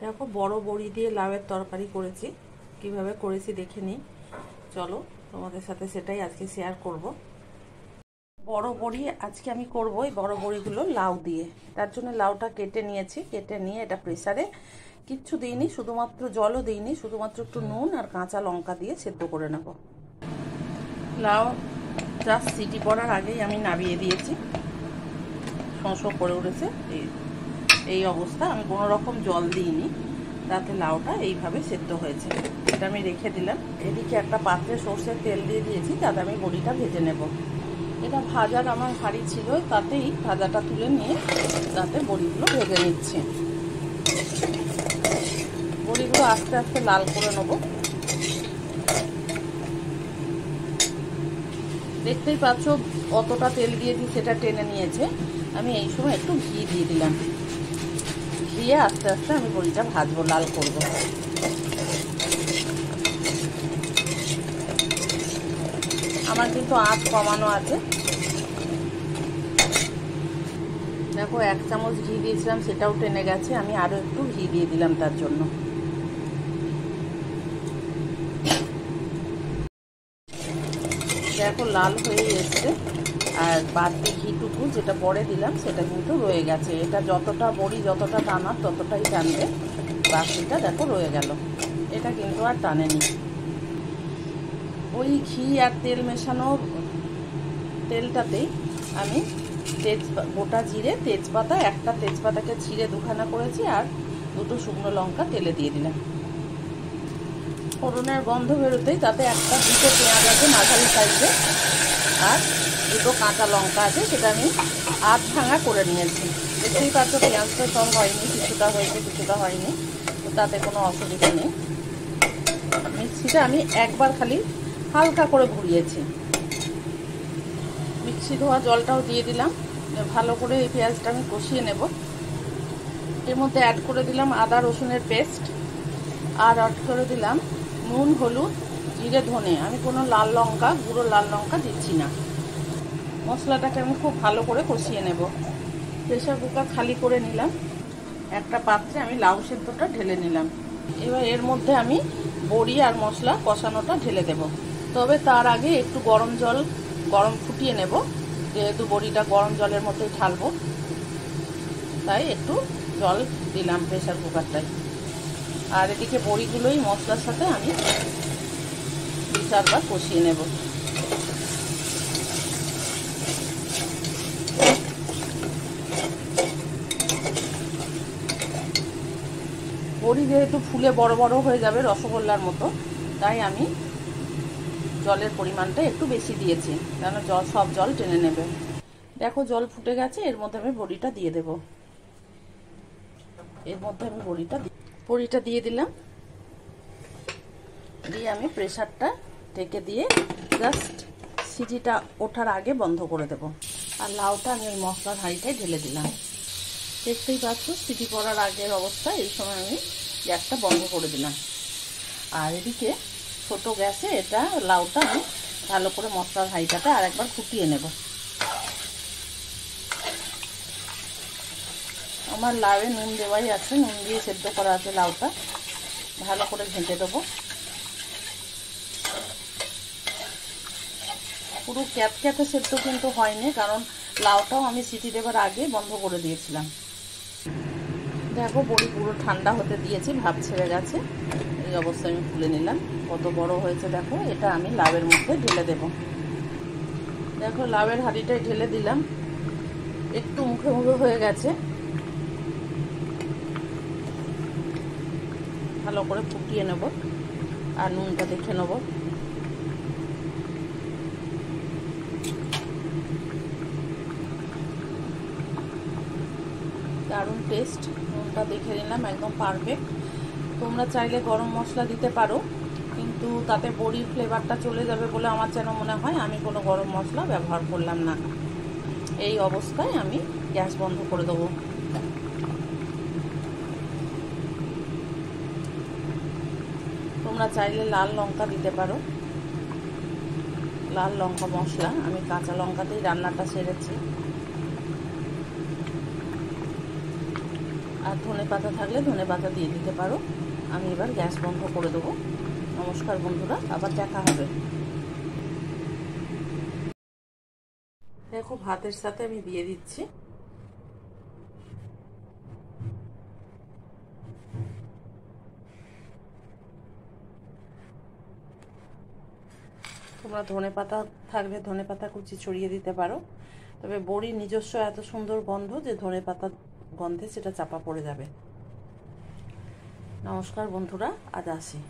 দেখো বড় বড়ি দিয়ে লাউয়ের তরকারি করেছি, কিভাবে করেছি দেখে নিই। চলো তোমাদের সাথে সেটাই আজকে শেয়ার করব। বড় বড়ি আজকে আমি করব এই বড় বড়িগুলো লাউ দিয়ে। তার জন্য লাউটা কেটে নিয়েছি, কেটে নিয়ে এটা প্রেসারে কিচ্ছু দিইনি, শুধুমাত্র জলও দিইনি, শুধুমাত্র একটু নুন আর কাঁচা লঙ্কা দিয়ে সেদ্ধ করে নেব। লাউ জাস্ট সিটি পড়ার আগেই আমি নামিয়ে দিয়েছি, শোঁ করে উঠেছে। এই অবস্থা, আমি কোনো রকম জল দিইনি, তাতে লাউটা এইভাবে সেদ্ধ হয়েছে। এটা আমি রেখে দিলাম। এদিকে একটা পাত্রে সর্ষের তেল দিয়ে দিয়েছি, তাতে আমি বড়িটা ভেজে নেব। এটা ভাজার আমার হাঁড়ি ছিল, তাতেই ভাজাটা তুলে নিয়ে তাতে বড়িগুলো ভেজে নিচ্ছি। বড়িগুলো আস্তে আস্তে লাল করে নেব। দেখতেই পাচ্ছ অতটা তেল দিয়েছি, সেটা টেনে নিয়েছে। আমি এই সময় একটু ঘি দিয়ে দিলাম, দিয়ে আস্তে আস্তে আমি বড়িটা ভাজবো, লাল করব। আমার কিন্তু আঁচ কমানো আছে। দেখো 1 চামচ ঘি দিয়েছিলাম, সেটাও টেনে গেছে। আমি আরও একটু ঘি দিয়ে দিলাম তার জন্য। দেখো লাল হয়ে এসছে, আর বাড়তি ঘিটুকু যেটা পরে দিলাম সেটা কিন্তু রয়ে গেছে। এটা যতটা বড়ি যতটা টানার ততটাই টানবে, বাকিটা দেখো রয়ে গেল। এটা কিন্তু আর টানেনি। ওই ঘি আর তেল মেশানো তেলটাতেই আমি গোটা জিরে, তেজপাতা, একটা তেজপাতাকে ছিঁড়ে দুখানা করেছি, আর 2টো শুকনো লঙ্কা তেলে দিয়ে দিলাম। ফোড়নের গন্ধ বেরোতেই তাতে 2টো পেঁয়াজ আছে মাঝারি সাইজে, আর 2টো কাঁচা লঙ্কা আছে, সেটা আমি আধ ভাঙা করে নিয়েছি। দেখতেই পাচ্ছ পেঁয়াজটা সব হয়নি, কিছুটা হয়েছে কিছুটা হয়নি, তো তাতে কোনো অসুবিধা নেই। মিক্সিটা আমি একবার খালি হালকা করে ঘুরিয়েছি। মিক্সি ধোয়া জলটাও দিয়ে দিলাম। ভালো করে এই পেঁয়াজটা আমি কষিয়ে নেব। এর মধ্যে অ্যাড করে দিলাম আদা রসুনের পেস্ট, আর অ্যাড করে দিলাম নুন, হলুদ, জিরে, ধনে। আমি কোনো লাল লঙ্কা, গুঁড়ো লাল লঙ্কা দিচ্ছি না। মশলাটাকে আমি খুব ভালো করে কষিয়ে নেব। প্রেসার কুকার খালি করে নিলাম, একটা পাত্রে আমি লাউ সেদ্ধটা ঢেলে নিলাম। এবার এর মধ্যে আমি বড়ি আর মশলা কষানোটা ঢেলে দেব। তবে তার আগে একটু গরম ফুটিয়ে নেব, যেহেতু বড়িটা গরম জলের মধ্যেই ঢালবো, তাই একটু জল দিলাম প্রেসার কুকারটায়। আর এদিকে বড়িগুলোই মশলার সাথে আমি 2-4 বার কষিয়ে নেব। বড়ি যেহেতু ফুলে বড় বড় হয়ে যাবে রসগোল্লার মতো, তাই আমি জলের পরিমাণটা একটু বেশি দিয়েছি, কেন সব জল টেনে নেবে। দেখো জল ফুটে গেছে, এর মধ্যে আমি বড়িটা দিয়ে দেব। এর মধ্যে আমি বড়িটা দিয়ে দিলাম, দিয়ে আমি প্রেসারটা ঢেকে দিয়ে জাস্ট সিটিটা ওঠার আগে বন্ধ করে দেব। আর লাউটা আমি ওই মশলার হাঁড়িটায় ঢেলে দিলাম। দেখতেই পাচ্ছ সিটি পড়ার আগের অবস্থা। এই সময় আমি গ্যাসটা বন্ধ করে দিলাম। আর এদিকে ছোট গ্যাসে এটা লাউটা আমি ভালো করে মশলার হাঁড়িটাতে আর একবার ফুটিয়ে নেব। আমার লাউয়ে নুন দেওয়াই আছে, নুন দিয়ে সেদ্ধ করা আছে লাউটা। ভালো করে ঘেঁটে দেবো। পুরো ক্যাতক্যাতে সেদ্ধ কিন্তু হয়নি, কারণ লাউটাও আমি সিটি দেবার আগে বন্ধ করে দিয়েছিলাম। দেখো বড়ি পুরো ঠান্ডা হতে দিয়েছি, ভাপ ছেড়ে গেছে। এই অবস্থায় আমি তুলে নিলাম। কত বড় হয়েছে দেখো। এটা আমি লাউয়ের মধ্যে ঢেলে দেব। দেখো লাউয়ের হাঁড়িটায় ঢেলে দিলাম। একটু মুখে মুখে হয়ে গেছে, ভালো করে ফুটিয়ে নেব আর নুনটা দেখে নেব। দারুণ টেস্ট, নুনটা দেখে নিলাম একদম পারফেক্ট। তোমরা চাইলে গরম মশলা দিতে পারো, কিন্তু তাতে বড়ির ফ্লেভারটা চলে যাবে বলে আমার যেন মনে হয়। আমি কোনো গরম মশলা ব্যবহার করলাম না। এই অবস্থায় আমি গ্যাস বন্ধ করে দেবো। তোমরা চাইলে লাল লঙ্কা দিতে পারো, লাল লঙ্কা মশলা। আমি কাঁচা লঙ্কাতেই রান্নাটা সেরেছি। আর ধনে পাতা থাকলে ধনে পাতা দিয়ে দিতে পারো। আমি এবার গ্যাস বন্ধ করে দেবো। নমস্কার বন্ধুরা, আবার দেখা হবে। দেখো ভাতের সাথে আমি দিয়ে দিচ্ছি। তোমরা ধনে পাতা থাকলে ধনে পাতা কুচি ছড়িয়ে দিতে পারো, তবে বড়ির নিজস্ব এত সুন্দর গন্ধ যে ধনে পাতা গন্ধে সেটা চাপা পড়ে যাবে। নমস্কার বন্ধুরা, আজ আসি।